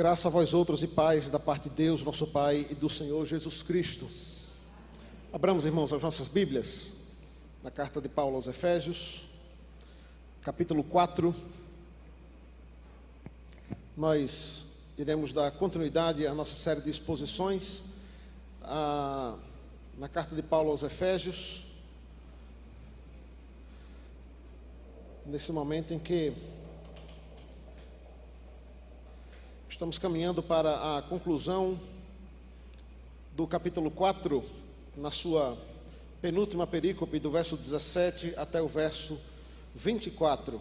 Graça a vós outros e paz da parte de Deus, nosso Pai, e do Senhor Jesus Cristo. Abramos, irmãos, as nossas Bíblias, na carta de Paulo aos Efésios, capítulo 4. Nós iremos dar continuidade à nossa série de exposições na carta de Paulo aos Efésios, nesse momento em que estamos caminhando para a conclusão do capítulo 4, na sua penúltima perícope, do verso 17 até o verso 24,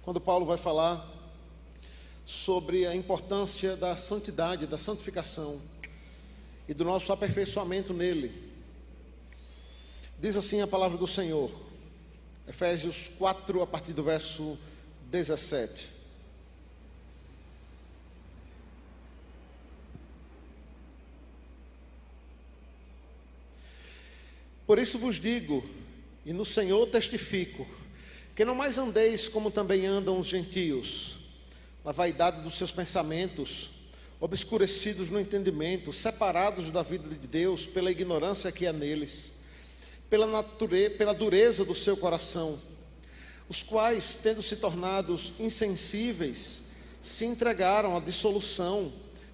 quando Paulo vai falar sobre a importância da santidade, da santificação e do nosso aperfeiçoamento nele. Diz assim a palavra do Senhor, Efésios 4, a partir do verso 17. Por isso vos digo, e no Senhor testifico, que não mais andeis como também andam os gentios, na vaidade dos seus pensamentos, obscurecidos no entendimento, separados da vida de Deus pela ignorância que há neles, pela dureza do seu coração, os quais, tendo se tornados insensíveis, se entregaram à dissolução,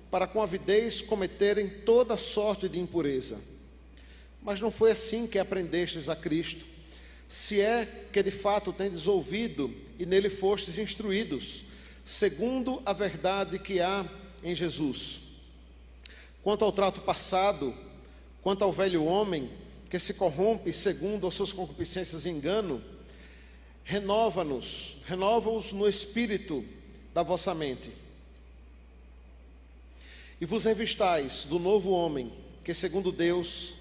para com avidez cometerem toda sorte de impureza. Mas não foi assim que aprendestes a Cristo, se é que de fato tendes ouvido e nele fostes instruídos, segundo a verdade que há em Jesus. Quanto ao trato passado, quanto ao velho homem, que se corrompe segundo as suas concupiscências e engano, renova-os no espírito da vossa mente. E vos revistais do novo homem, que segundo Deus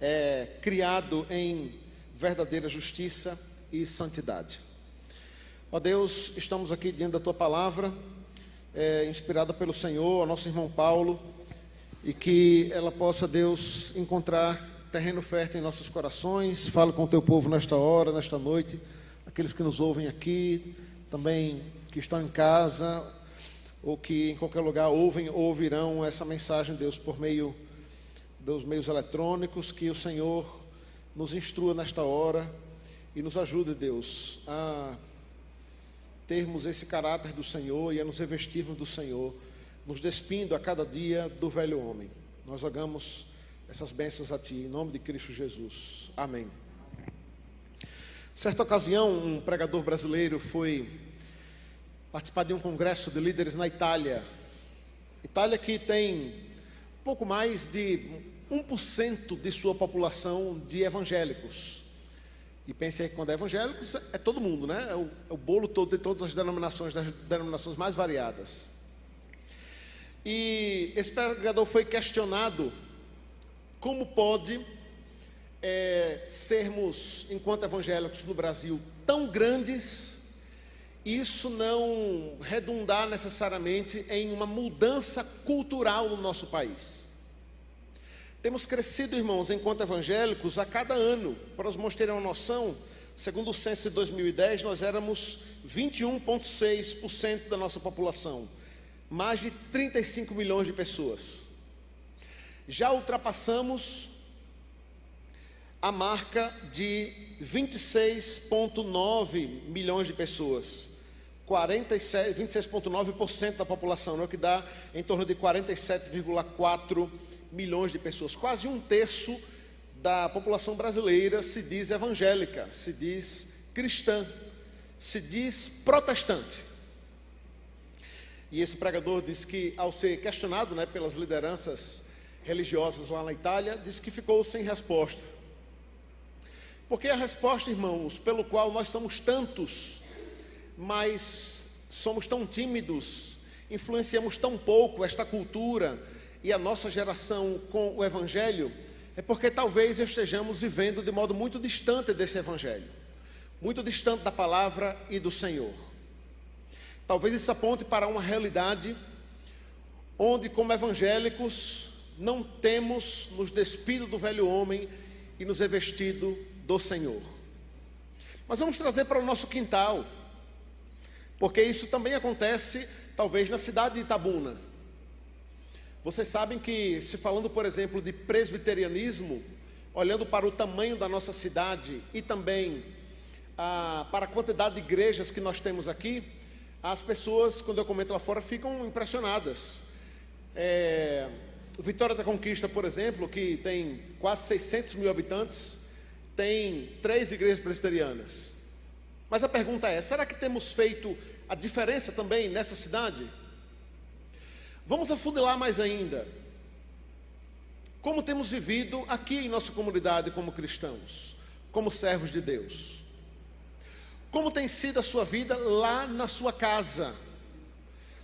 é criado em verdadeira justiça e santidade. Ó Deus, estamos aqui diante da Tua palavra, inspirada pelo Senhor, ao nosso irmão Paulo, e que ela possa, Deus, encontrar terreno fértil em nossos corações. Fala com o Teu povo nesta hora, nesta noite, aqueles que nos ouvem aqui, também que estão em casa, ou que em qualquer lugar ouvem ou ouvirão essa mensagem, Deus, por meio dos meios eletrônicos. Que o Senhor nos instrua nesta hora e nos ajude, Deus, a termos esse caráter do Senhor e a nos revestirmos do Senhor, nos despindo a cada dia do velho homem. Nós rogamos essas bênçãos a Ti, em nome de Cristo Jesus. Amém. Certa ocasião, um pregador brasileiro foi participar de um congresso de líderes na Itália. Itália que tem pouco mais de 1% de sua população de evangélicos. E pense aí que quando é evangélicos, é todo mundo, né? É o bolo todo de todas as denominações mais variadas. E esse pregador foi questionado como pode sermos, enquanto evangélicos no Brasil, tão grandes, isso não redundar necessariamente em uma mudança cultural no nosso país. Temos crescido, irmãos, enquanto evangélicos, a cada ano. Para os irmãos terem uma noção, segundo o censo de 2010, nós éramos 21,6% da nossa população, mais de 35 milhões de pessoas. Já ultrapassamos a marca de 26,9 milhões de pessoas, 26,9% da população, né, o que dá em torno de 47,4 milhões de pessoas. Quase um terço da população brasileira se diz evangélica, se diz cristã, se diz protestante. E esse pregador disse que, ao ser questionado, né, pelas lideranças religiosas lá na Itália, disse que ficou sem resposta. Porque a resposta, irmãos, pelo qual nós somos tantos, mas somos tão tímidos, influenciamos tão pouco esta cultura e a nossa geração com o Evangelho, é porque talvez estejamos vivendo de modo muito distante desse Evangelho, muito distante da palavra e do Senhor. Talvez isso aponte para uma realidade onde, como evangélicos, não temos nos despido do velho homem e nos revestido do Senhor. Mas vamos trazer para o nosso quintal, porque isso também acontece talvez na cidade de Itabuna. Vocês sabem que, se falando, por exemplo, de presbiterianismo, olhando para o tamanho da nossa cidade e também para a quantidade de igrejas que nós temos aqui, as pessoas, quando eu comento lá fora, ficam impressionadas. Vitória da Conquista, por exemplo, que tem quase 600 mil habitantes, tem 3 igrejas presbiterianas. Mas a pergunta é, será que temos feito a diferença também nessa cidade? Vamos afunilar mais ainda. Como temos vivido aqui em nossa comunidade como cristãos, como servos de Deus? Como tem sido a sua vida lá na sua casa?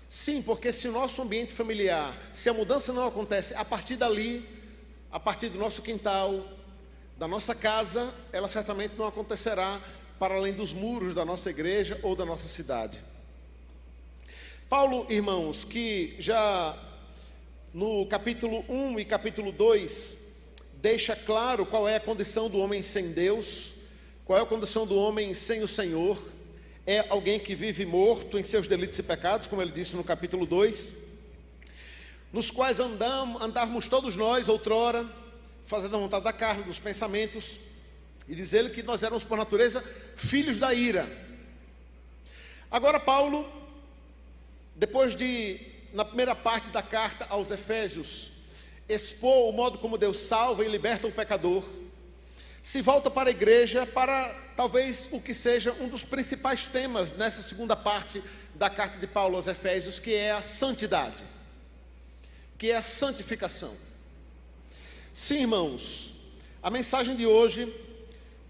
Sim, porque se o nosso ambiente familiar, se a mudança não acontece a partir dali, a partir do nosso quintal, da nossa casa, ela certamente não acontecerá para além dos muros da nossa igreja ou da nossa cidade. Paulo, irmãos, que já no capítulo 1 e capítulo 2, deixa claro qual é a condição do homem sem Deus, qual é a condição do homem sem o Senhor. É alguém que vive morto em seus delitos e pecados, como ele disse no capítulo 2, nos quais andávamos todos nós outrora, fazendo a vontade da carne, dos pensamentos, e diz ele que nós éramos por natureza filhos da ira. Agora Paulo, depois de, na primeira parte da carta aos Efésios, expor o modo como Deus salva e liberta o pecador, se volta para a igreja para talvez o que seja um dos principais temas nessa segunda parte da carta de Paulo aos Efésios, que é a santidade, que é a santificação. Sim, irmãos, a mensagem de hoje,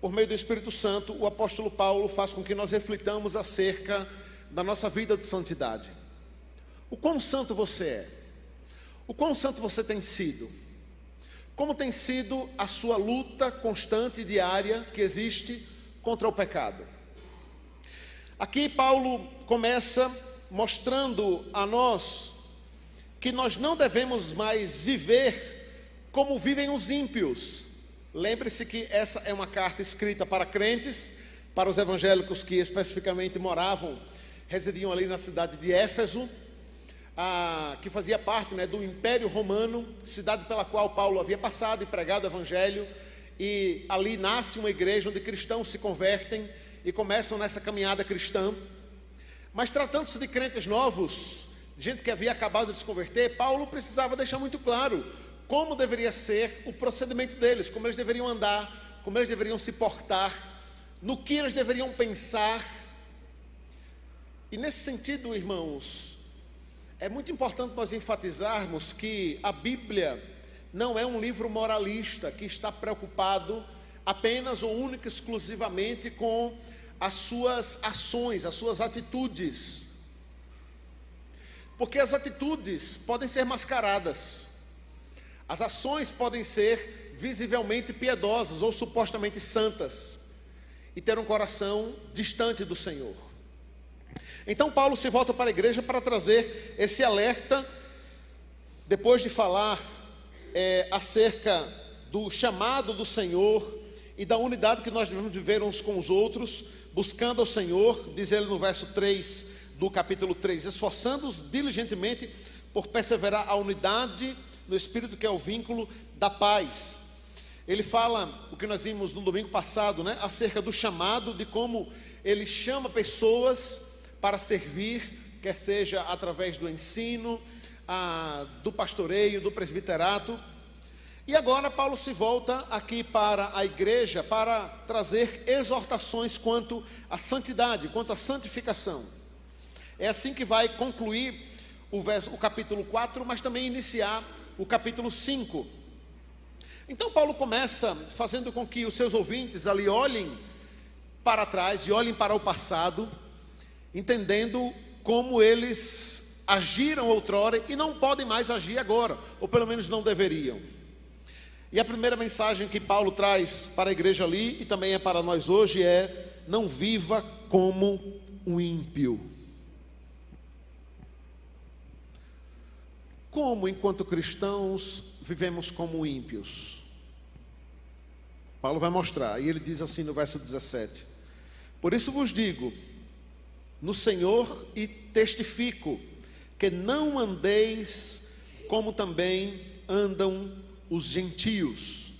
por meio do Espírito Santo, o apóstolo Paulo faz com que nós reflitamos acerca da nossa vida de santidade. O quão santo você é? O quão santo você tem sido? Como tem sido a sua luta constante e diária que existe contra o pecado? Aqui Paulo começa mostrando a nós que nós não devemos mais viver como vivem os ímpios. Lembre-se que essa é uma carta escrita para crentes, para os evangélicos que especificamente residiam ali na cidade de Éfeso, que fazia parte, do Império Romano, cidade pela qual Paulo havia passado e pregado o Evangelho, e ali nasce uma igreja onde cristãos se convertem e começam nessa caminhada cristã. Mas tratando-se de crentes novos, de gente que havia acabado de se converter, Paulo precisava deixar muito claro como deveria ser o procedimento deles, como eles deveriam andar, como eles deveriam se portar, no que eles deveriam pensar. E nesse sentido, irmãos, é muito importante nós enfatizarmos que a Bíblia não é um livro moralista que está preocupado apenas ou única e exclusivamente com as suas ações, as suas atitudes. Porque as atitudes podem ser mascaradas, as ações podem ser visivelmente piedosas ou supostamente santas e ter um coração distante do Senhor. Então Paulo se volta para a igreja para trazer esse alerta, depois de falar acerca do chamado do Senhor e da unidade que nós devemos viver uns com os outros, buscando ao Senhor, diz ele no verso 3 do capítulo 3, esforçando-os diligentemente por perseverar a unidade no Espírito, que é o vínculo da paz. Ele fala, o que nós vimos no domingo passado, acerca do chamado, de como ele chama pessoas para servir, quer seja através do ensino, do pastoreio, do presbiterato. E agora Paulo se volta aqui para a igreja para trazer exortações quanto à santidade, quanto à santificação. É assim que vai concluir o capítulo 4, mas também iniciar o capítulo 5. Então Paulo começa fazendo com que os seus ouvintes ali olhem para trás e olhem para o passado, entendendo como eles agiram outrora e não podem mais agir agora, ou pelo menos não deveriam. E a primeira mensagem que Paulo traz para a igreja ali, e também é para nós hoje, é: não viva como um ímpio. Como, enquanto cristãos, vivemos como ímpios? Paulo vai mostrar, e ele diz assim no verso 17: por isso vos digo, no Senhor, e testifico, que não andeis como também andam os gentios.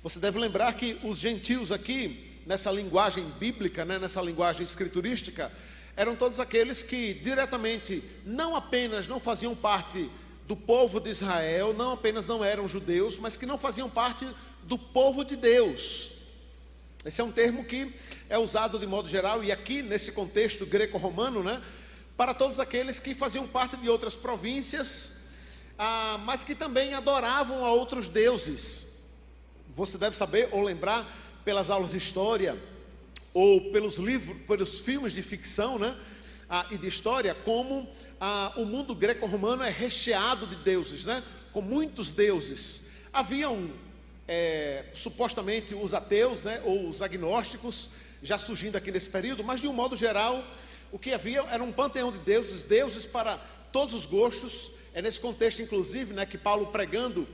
Você deve lembrar que os gentios aqui, nessa linguagem bíblica, né, nessa linguagem escriturística, eram todos aqueles que diretamente, não apenas não faziam parte do povo de Israel, não apenas não eram judeus, mas que não faziam parte do povo de Deus. Esse é um termo que é usado de modo geral, e aqui nesse contexto greco-romano, né, para todos aqueles que faziam parte de outras províncias, mas que também adoravam a outros deuses. Você deve saber ou lembrar pelas aulas de história ou pelos livros, pelos filmes de ficção, né, e de história, como o mundo greco-romano é recheado de deuses, né, com muitos deuses. Haviam supostamente os ateus, né, ou os agnósticos, já surgindo aqui nesse período, mas de um modo geral, o que havia era um panteão de deuses, deuses para todos os gostos. É nesse contexto, inclusive, né, que Paulo pregando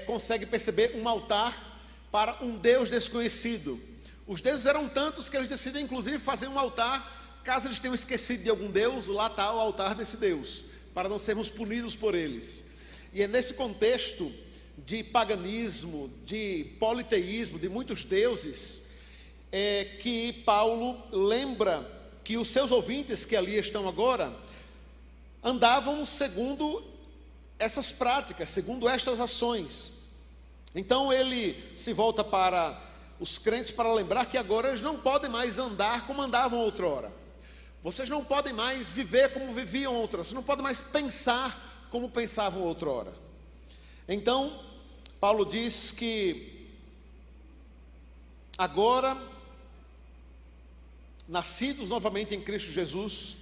consegue perceber um altar para um Deus desconhecido. Os deuses eram tantos que eles decidem, inclusive, fazer um altar, caso eles tenham esquecido de algum Deus, lá está o altar desse Deus, para não sermos punidos por eles. E é nesse contexto de paganismo, de politeísmo, de muitos deuses, que Paulo lembra que os seus ouvintes que ali estão agora, andavam segundo essas práticas, segundo estas ações. Então ele se volta para os crentes para lembrar que agora eles não podem mais andar como andavam outrora. Vocês não podem mais viver como viviam outrora. Vocês não podem mais pensar como pensavam outrora. Então, Paulo diz que agora, nascidos novamente em Cristo Jesus,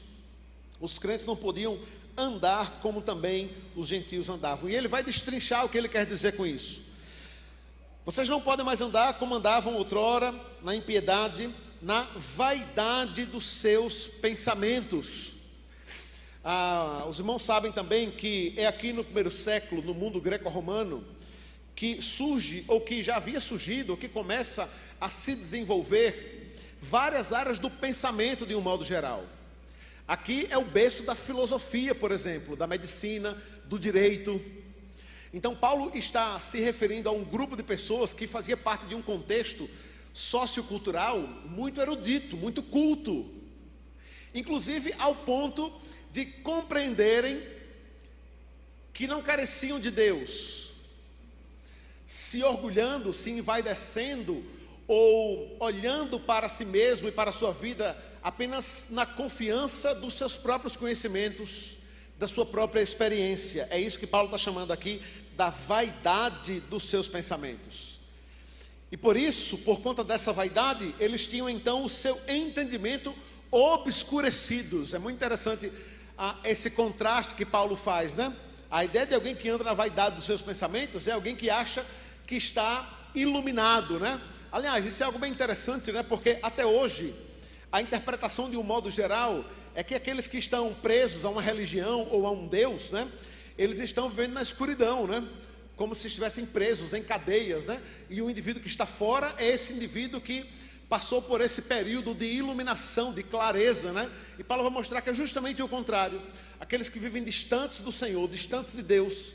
os crentes não podiam andar como também os gentios andavam. E ele vai destrinchar o que ele quer dizer com isso. Vocês não podem mais andar como andavam outrora, na impiedade, na vaidade dos seus pensamentos. Os irmãos sabem também que é aqui no primeiro século, no mundo greco-romano, que surge, ou que já havia surgido, ou que começa a se desenvolver várias áreas do pensamento de um modo geral. Aqui é o berço da filosofia, por exemplo, da medicina, do direito. Então Paulo está se referindo a um grupo de pessoas que fazia parte de um contexto sociocultural muito erudito, muito culto, inclusive ao ponto de compreenderem que não careciam de Deus, se orgulhando, se envaidecendo ou olhando para si mesmo e para a sua vida apenas na confiança dos seus próprios conhecimentos, da sua própria experiência. É isso que Paulo está chamando aqui da vaidade dos seus pensamentos. E por isso, por conta dessa vaidade, eles tinham então o seu entendimento obscurecidos. É muito interessante esse contraste que Paulo faz, né? A ideia de alguém que anda na vaidade dos seus pensamentos é alguém que acha que está iluminado, né? Aliás, isso é algo bem interessante, né? Porque até hoje, a interpretação de um modo geral é que aqueles que estão presos a uma religião ou a um Deus, né? Eles estão vivendo na escuridão, né? Como se estivessem presos em cadeias, né? E o indivíduo que está fora é esse indivíduo que passou por esse período de iluminação, de clareza, né? E Paulo vai mostrar que é justamente o contrário. Aqueles que vivem distantes do Senhor, distantes de Deus,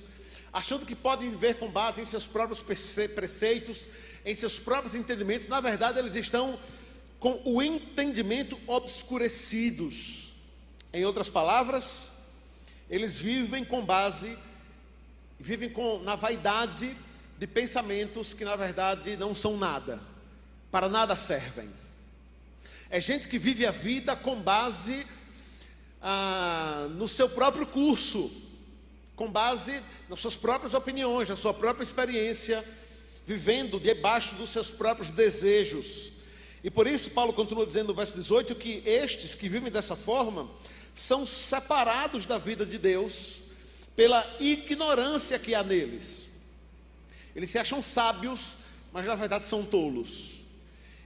achando que podem viver com base em seus próprios preceitos, em seus próprios entendimentos, na verdade eles estão com o entendimento obscurecidos. Em outras palavras, eles vivem com base, na vaidade de pensamentos que na verdade não são nada, para nada servem. É gente que vive a vida com base no seu próprio curso, com base nas suas próprias opiniões, na sua própria experiência, vivendo debaixo dos seus próprios desejos. E por isso Paulo continua dizendo no verso 18 que estes que vivem dessa forma são separados da vida de Deus pela ignorância que há neles. Eles se acham sábios, mas na verdade são tolos.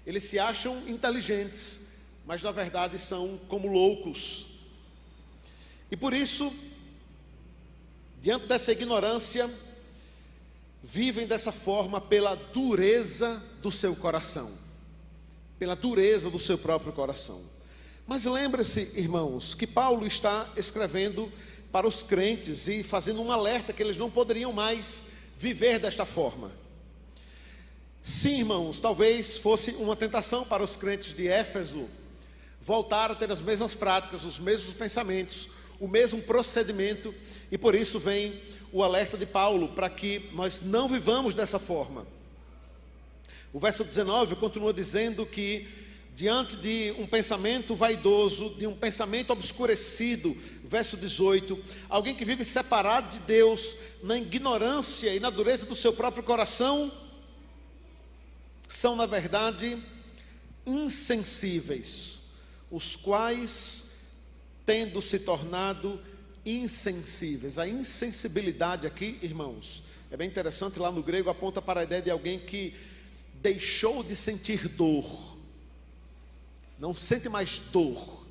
Eles se acham inteligentes, mas na verdade são como loucos. E por isso, diante dessa ignorância, vivem dessa forma pela dureza do seu coração, pela dureza do seu próprio coração. Mas lembre-se, irmãos, que Paulo está escrevendo para os crentes e fazendo um alerta que eles não poderiam mais viver desta forma. Sim, irmãos, talvez fosse uma tentação para os crentes de Éfeso voltar a ter as mesmas práticas, os mesmos pensamentos, o mesmo procedimento, e por isso vem o alerta de Paulo, para que nós não vivamos dessa forma. O verso 19 continua dizendo que, diante de um pensamento vaidoso, de um pensamento obscurecido, verso 18, alguém que vive separado de Deus, na ignorância e na dureza do seu próprio coração, são, na verdade, insensíveis, os quais, tendo se tornado insensíveis. A insensibilidade aqui, irmãos, é bem interessante, lá no grego aponta para a ideia de alguém que deixou de sentir dor, não sente mais dor.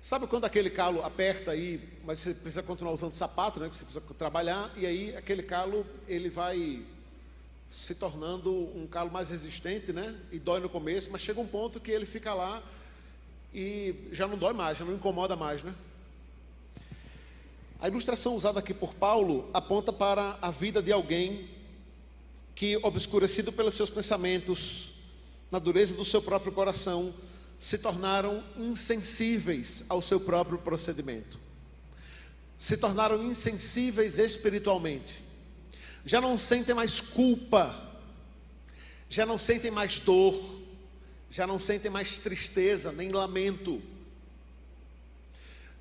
Sabe quando aquele calo aperta aí, mas você precisa continuar usando sapato, né? Você precisa trabalhar, e aí aquele calo, ele vai se tornando um calo mais resistente, né? E dói no começo, mas chega um ponto que ele fica lá e já não dói mais, já não incomoda mais, né? A ilustração usada aqui por Paulo aponta para a vida de alguém que, obscurecido pelos seus pensamentos, na dureza do seu próprio coração, se tornaram insensíveis ao seu próprio procedimento, se tornaram insensíveis espiritualmente, já não sentem mais culpa, já não sentem mais dor, já não sentem mais tristeza, nem lamento.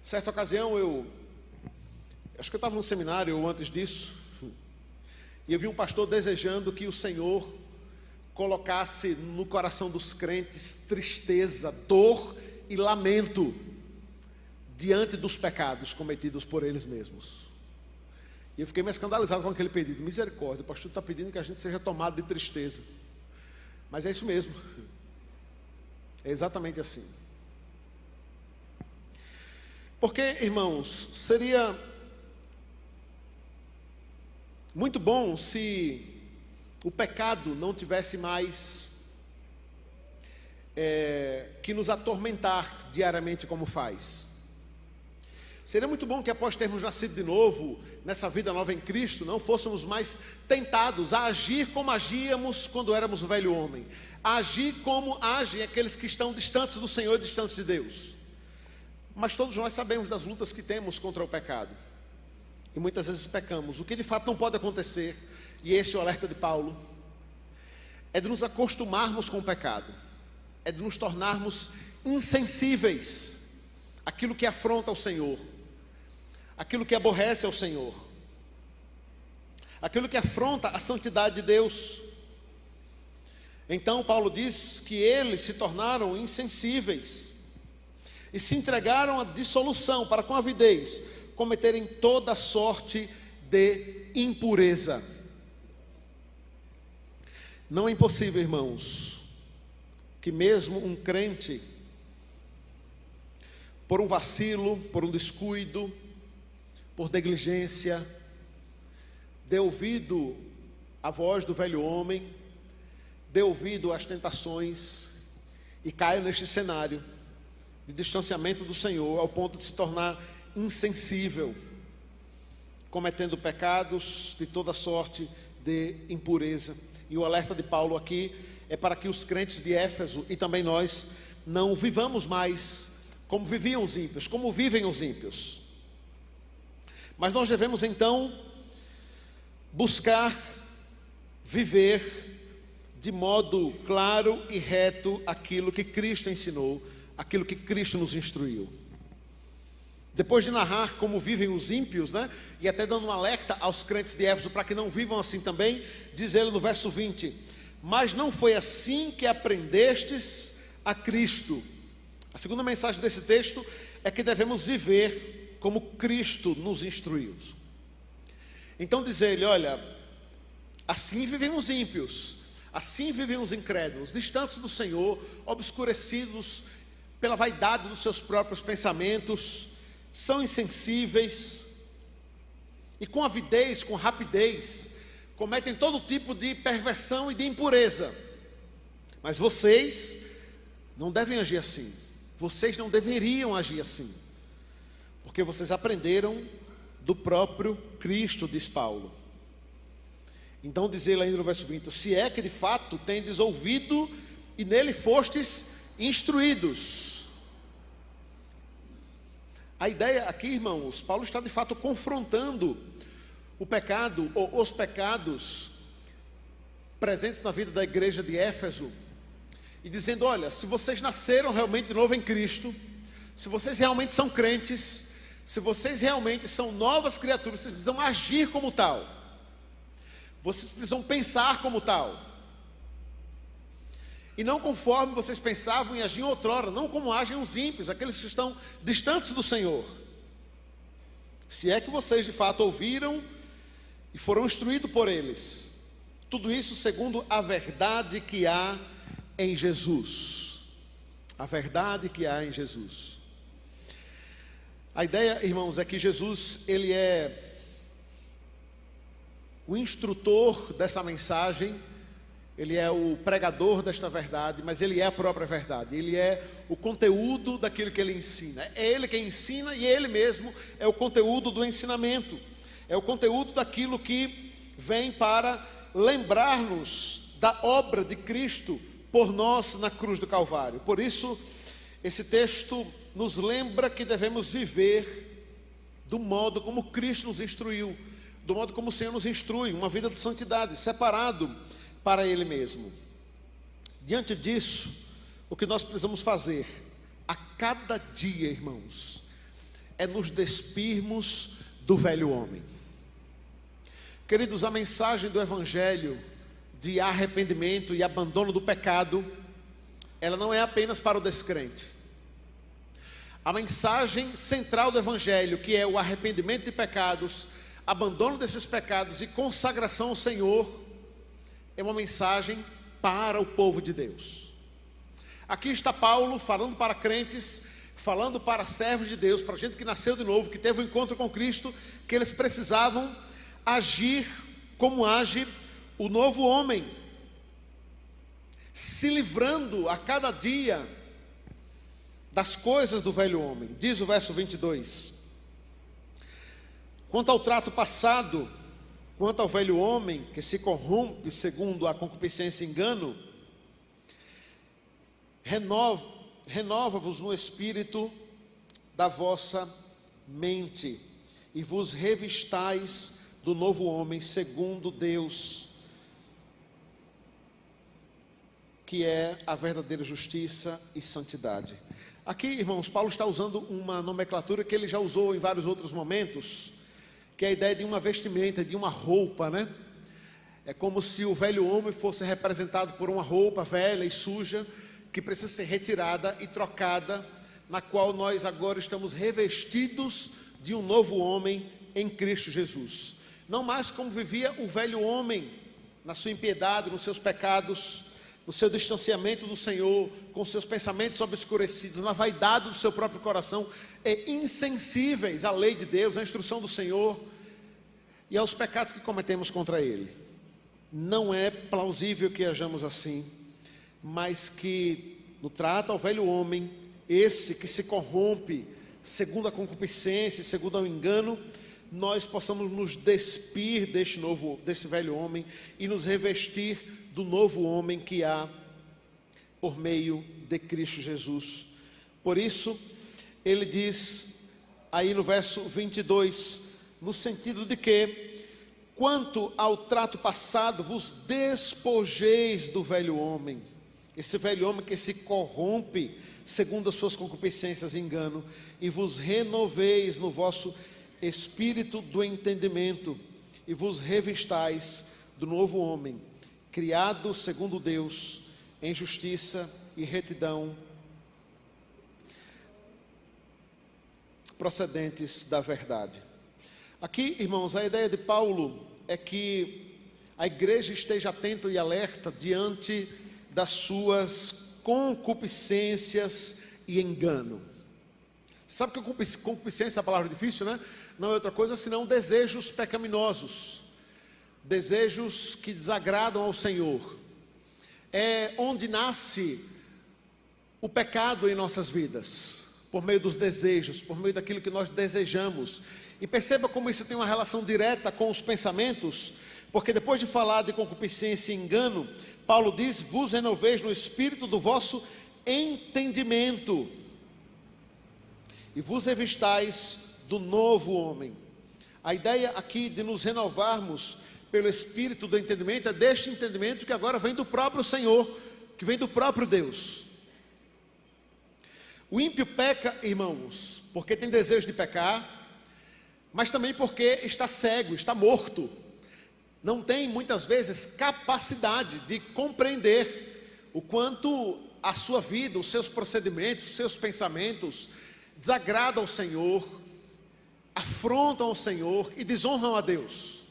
Certa ocasião acho que eu estava no seminário ou antes disso, e eu vi um pastor desejando que o Senhor colocasse no coração dos crentes tristeza, dor e lamento diante dos pecados cometidos por eles mesmos. E eu fiquei meio escandalizado com aquele pedido. Misericórdia, o pastor está pedindo que a gente seja tomado de tristeza. Mas é isso mesmo. É exatamente assim. Porque, irmãos, seria muito bom se o pecado não tivesse mais que nos atormentar diariamente como faz. Seria muito bom que, após termos nascido de novo, nessa vida nova em Cristo, não fôssemos mais tentados a agir como agíamos quando éramos o velho homem, a agir como agem aqueles que estão distantes do Senhor, distantes de Deus. Mas todos nós sabemos das lutas que temos contra o pecado, e muitas vezes pecamos. O que de fato não pode acontecer, e esse é o alerta de Paulo, é de nos acostumarmos com o pecado, é de nos tornarmos insensíveis àquilo que afronta o Senhor, aquilo que aborrece ao Senhor, aquilo que afronta a santidade de Deus. Então Paulo diz que eles se tornaram insensíveis e se entregaram à dissolução para, com avidez, cometerem toda sorte de impureza. Não é impossível, irmãos, que mesmo um crente, por um vacilo, por um descuido, por negligência, dê ouvido à voz do velho homem, dê ouvido às tentações e caia neste cenário de distanciamento do Senhor, ao ponto de se tornar insensível, cometendo pecados de toda sorte de impureza. E o alerta de Paulo aqui é para que os crentes de Éfeso e também nós não vivamos mais como viviam os ímpios, como vivem os ímpios. Mas nós devemos então buscar viver de modo claro e reto aquilo que Cristo ensinou, aquilo que Cristo nos instruiu. Depois de narrar como vivem os ímpios, né? E até dando um alerta aos crentes de Éfeso para que não vivam assim também, diz ele no verso 20: mas não foi assim que aprendestes a Cristo. A segunda mensagem desse texto é que devemos viver como Cristo nos instruiu. Então diz ele: olha, assim vivem os ímpios, assim vivem os incrédulos, distantes do Senhor, obscurecidos pela vaidade dos seus próprios pensamentos, são insensíveis e com avidez, com rapidez, cometem todo tipo de perversão e de impureza. Mas vocês não devem agir assim, vocês não deveriam agir assim. porque vocês aprenderam do próprio Cristo, diz Paulo. Então diz ele ainda no verso 20, se é que de fato tendes ouvido e nele fostes instruídos. A ideia aqui, irmãos, Paulo está de fato confrontando o pecado, ou os pecados presentes na vida da igreja de Éfeso, e dizendo, olha, se vocês nasceram realmente de novo em Cristo, se vocês realmente são crentes, se vocês realmente são novas criaturas, vocês precisam agir como tal, vocês precisam pensar como tal, e não conforme vocês pensavam e agiam outrora, não como agem os ímpios, aqueles que estão distantes do Senhor. Se é que vocês de fato ouviram e foram instruídos por eles, tudo isso segundo a verdade que há em Jesus. A verdade que há em Jesus. A ideia, irmãos, é que Jesus, ele é o instrutor dessa mensagem, ele é o pregador desta verdade, mas ele é a própria verdade, ele é o conteúdo daquilo que ele ensina. É ele quem ensina e ele mesmo é o conteúdo do ensinamento, é o conteúdo daquilo que vem para lembrar-nos da obra de Cristo por nós na cruz do Calvário. Por isso, esse texto nos lembra que devemos viver do modo como Cristo nos instruiu, do modo como o Senhor nos instrui, uma vida de santidade, separado para Ele mesmo. Diante disso, o que nós precisamos fazer a cada dia, irmãos, é nos despirmos do velho homem. Queridos, a mensagem do Evangelho de arrependimento e abandono do pecado, ela não é apenas para o descrente. A mensagem central do Evangelho, que é o arrependimento de pecados, abandono desses pecados e consagração ao Senhor, é uma mensagem para o povo de Deus. Aqui está Paulo falando para crentes, falando para servos de Deus, para gente que nasceu de novo, que teve um encontro com Cristo, que eles precisavam agir como age o novo homem, se livrando a cada dia das coisas do velho homem. Diz o verso 22, quanto ao trato passado, quanto ao velho homem que se corrompe segundo a concupiscência e engano, renova-vos no espírito da vossa mente e vos revistais do novo homem segundo Deus, que é a verdadeira justiça e santidade. Aqui, irmãos, Paulo está usando uma nomenclatura que ele já usou em vários outros momentos, que é a ideia de uma vestimenta, de uma roupa, né? É como se o velho homem fosse representado por uma roupa velha e suja, que precisa ser retirada e trocada, na qual nós agora estamos revestidos de um novo homem em Cristo Jesus. Não mais como vivia o velho homem, na sua impiedade, nos seus pecados, no seu distanciamento do Senhor, com seus pensamentos obscurecidos, na vaidade do seu próprio coração, insensíveis à lei de Deus, à instrução do Senhor e aos pecados que cometemos contra Ele. Não é plausível que hajamos assim, mas que no trato ao velho homem, esse que se corrompe segundo a concupiscência, segundo o engano, nós possamos nos despir desse velho homem e nos revestir do novo homem que há por meio de Cristo Jesus. Por isso, ele diz aí no verso 22, no sentido de que, quanto ao trato passado, vos despojeis do velho homem, esse velho homem que se corrompe segundo as suas concupiscências e engano, e vos renoveis no vosso espírito do entendimento, e vos revistais do novo homem, criado segundo Deus, em justiça e retidão, procedentes da verdade. Aqui, irmãos, a ideia de Paulo é que a igreja esteja atenta e alerta diante das suas concupiscências e engano. Sabe que concupiscência é a palavra difícil, né? Não é outra coisa senão desejos pecaminosos, desejos que desagradam ao Senhor. É onde nasce o pecado em nossas vidas. por meio dos desejos, por meio daquilo que nós desejamos. E perceba como isso tem uma relação direta com os pensamentos, porque depois de falar de concupiscência e engano, Paulo diz: vos renoveis no espírito do vosso entendimento, e vos revistais do novo homem. A ideia aqui de nos renovarmos pelo espírito do entendimento é deste entendimento que agora vem do próprio Senhor, que vem do próprio Deus. O ímpio peca, irmãos, porque tem desejo de pecar, mas também porque está cego, está morto. Não tem muitas vezes capacidade de compreender o quanto a sua vida, os seus procedimentos, os seus pensamentos desagradam ao Senhor, afrontam ao Senhor e desonram a Deus.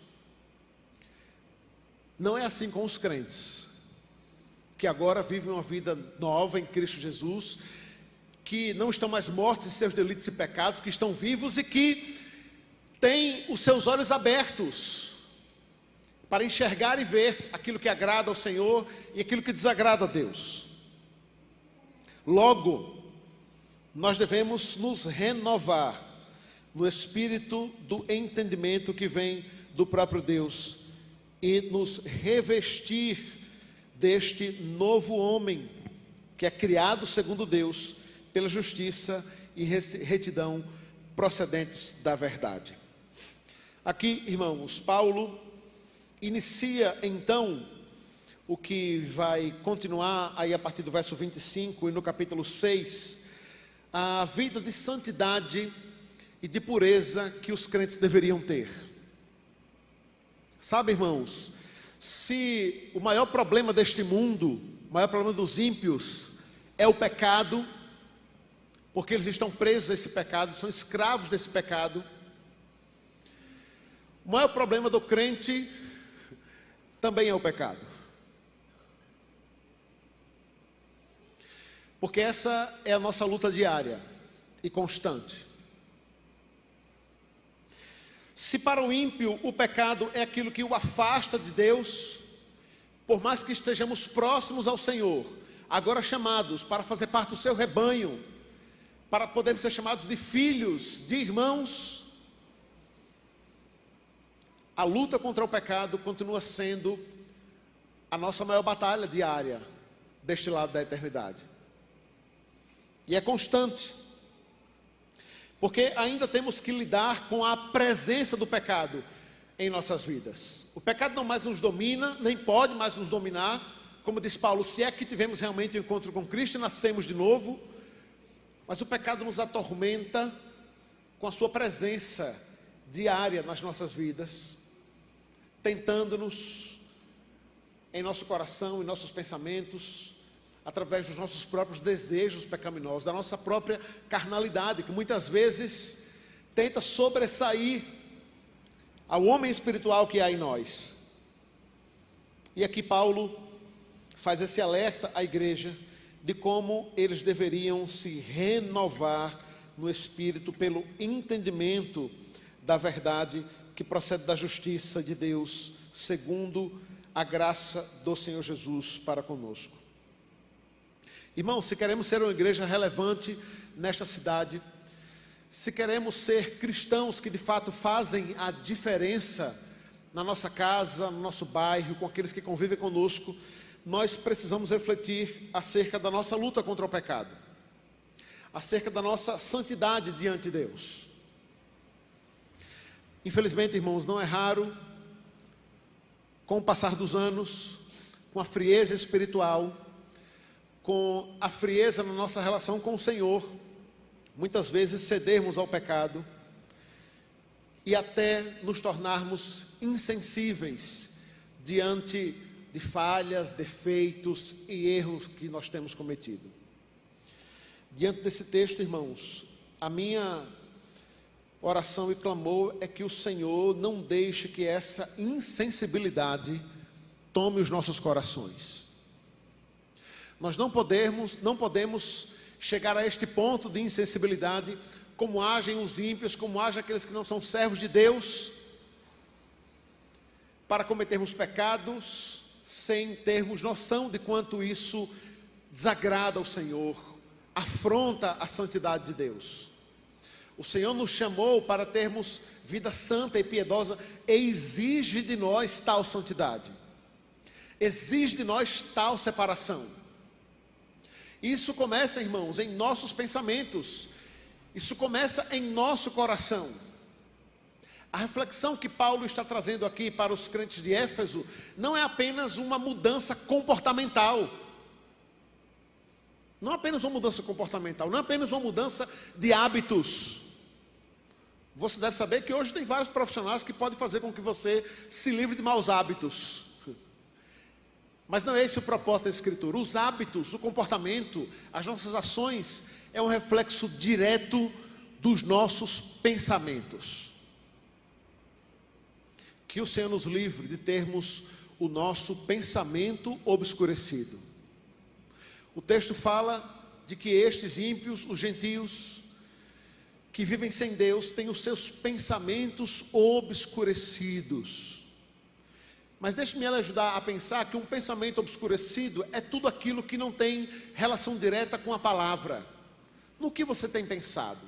Não é assim com os crentes, que agora vivem uma vida nova em Cristo Jesus, que não estão mais mortos em seus delitos e pecados, que estão vivos e que têm os seus olhos abertos para enxergar e ver aquilo que agrada ao Senhor e aquilo que desagrada a Deus. Logo, nós devemos nos renovar no espírito do entendimento que vem do próprio Deus e nos revestir deste novo homem que é criado segundo Deus, pela justiça e retidão procedentes da verdade. Aqui, irmãos, Paulo inicia então o que vai continuar aí a partir do verso 25 e no capítulo 6, a vida de santidade e de pureza que os crentes deveriam ter. Sabe, irmãos, se o maior problema deste mundo, o maior problema dos ímpios é o pecado, porque eles estão presos a esse pecado, são escravos desse pecado, o maior problema do crente também é o pecado. Porque essa é a nossa luta diária e constante. Se para o ímpio o pecado é aquilo que o afasta de Deus, por mais que estejamos próximos ao Senhor, agora chamados para fazer parte do seu rebanho, para podermos ser chamados de filhos, de irmãos, a luta contra o pecado continua sendo a nossa maior batalha diária deste lado da eternidade. E é constante, porque ainda temos que lidar com a presença do pecado em nossas vidas. O pecado não mais nos domina, nem pode mais nos dominar, como diz Paulo: se é que tivemos realmente um encontro com Cristo e nascemos de novo, mas o pecado nos atormenta com a sua presença diária nas nossas vidas, tentando-nos em nosso coração, em nossos pensamentos, através dos nossos próprios desejos pecaminosos, da nossa própria carnalidade, que muitas vezes tenta sobressair ao homem espiritual que há em nós. E aqui Paulo faz esse alerta à igreja de como eles deveriam se renovar no espírito pelo entendimento da verdade que procede da justiça de Deus, segundo a graça do Senhor Jesus para conosco. Irmãos, se queremos ser uma igreja relevante nesta cidade, se queremos ser cristãos que de fato fazem a diferença na nossa casa, no nosso bairro, com aqueles que convivem conosco, nós precisamos refletir acerca da nossa luta contra o pecado, acerca da nossa santidade diante de Deus. Infelizmente, irmãos, não é raro, com o passar dos anos, com a frieza espiritual, com a frieza na nossa relação com o Senhor, muitas vezes cedermos ao pecado e até nos tornarmos insensíveis diante de falhas, defeitos e erros que nós temos cometido. Diante desse texto, irmãos, a minha oração e clamor é que o Senhor não deixe que essa insensibilidade tome os nossos corações. Nós não podemos chegar a este ponto de insensibilidade, como agem os ímpios, como agem aqueles que não são servos de Deus, para cometermos pecados sem termos noção de quanto isso desagrada ao Senhor, afronta a santidade de Deus. O Senhor nos chamou para termos vida santa e piedosa e exige de nós tal santidade. Exige de nós tal separação. Isso começa, irmãos, em nossos pensamentos. Isso começa em nosso coração. A reflexão que Paulo está trazendo aqui para os crentes de Éfeso não é apenas uma mudança comportamental. Não apenas uma mudança comportamental, não é apenas uma mudança de hábitos. Você deve saber que hoje tem vários profissionais que podem fazer com que você se livre de maus hábitos. Mas não é esse o propósito da Escritura. Os hábitos, o comportamento, as nossas ações é um reflexo direto dos nossos pensamentos. Que o Senhor nos livre de termos o nosso pensamento obscurecido. O texto fala de que estes ímpios, os gentios, que vivem sem Deus, têm os seus pensamentos obscurecidos. Mas deixe-me ajudar a pensar que um pensamento obscurecido é tudo aquilo que não tem relação direta com a palavra. No que você tem pensado?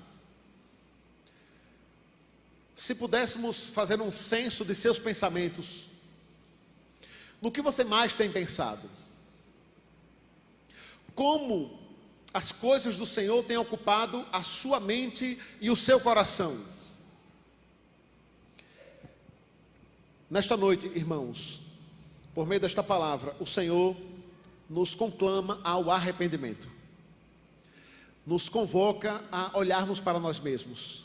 Se pudéssemos fazer um censo de seus pensamentos, no que você mais tem pensado? Como as coisas do Senhor têm ocupado a sua mente e o seu coração? Nesta noite, irmãos, por meio desta palavra, o Senhor nos conclama ao arrependimento. Nos convoca a olharmos para nós mesmos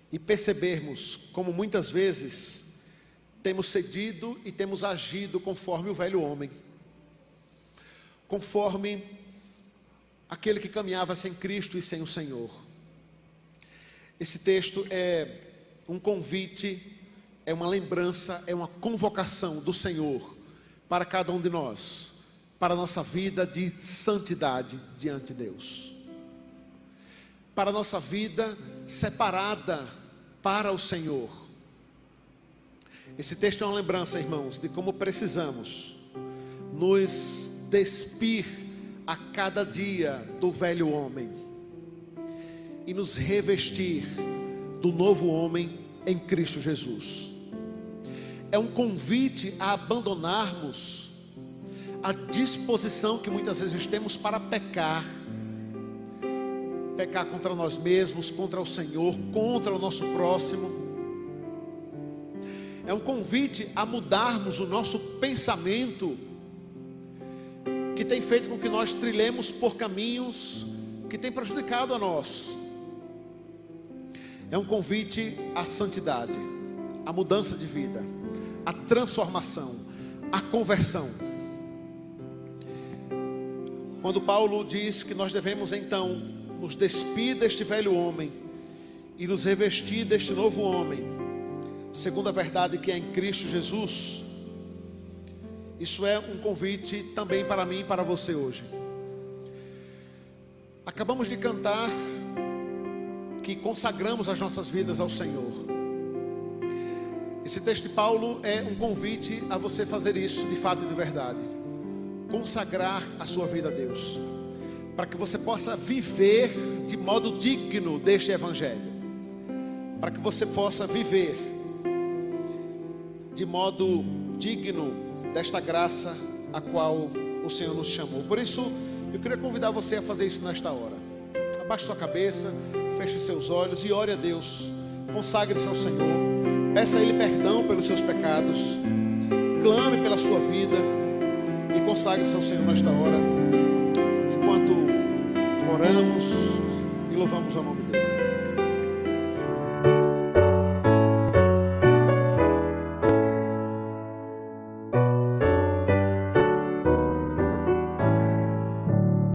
e percebermos como muitas vezes temos cedido e temos agido conforme o velho homem, conforme aquele que caminhava sem Cristo e sem o Senhor. Esse texto é um convite, é uma lembrança, é uma convocação do Senhor para cada um de nós, para a nossa vida de santidade diante de Deus, para a nossa vida separada para o Senhor. Esse texto é uma lembrança, irmãos, de como precisamos nos despir a cada dia do velho homem e nos revestir do novo homem em Cristo Jesus. É um convite a abandonarmos a disposição que muitas vezes temos para pecar contra nós mesmos, contra o Senhor, contra o nosso próximo. É um convite a mudarmos o nosso pensamento, que tem feito com que nós trilhemos por caminhos que têm prejudicado a nós. É um convite à santidade, à mudança de vida, à transformação, à conversão. Quando Paulo diz que nós devemos então nos despir deste velho homem e nos revestir deste novo homem, segundo a verdade que é em Cristo Jesus, isso é um convite também para mim e para você hoje. Acabamos de cantar que consagramos as nossas vidas ao Senhor. Esse texto de Paulo é um convite a você fazer isso de fato e de verdade. Consagrar a sua vida a Deus, para que você possa viver de modo digno deste Evangelho, para que você possa viver de modo digno desta graça a qual o Senhor nos chamou. Por isso, eu queria convidar você a fazer isso nesta hora. Abaixe sua cabeça, feche seus olhos e ore a Deus. Consagre-se ao Senhor, peça a Ele perdão pelos seus pecados, clame pela sua vida e consagre-se ao Senhor nesta hora, enquanto oramos e louvamos o nome dEle.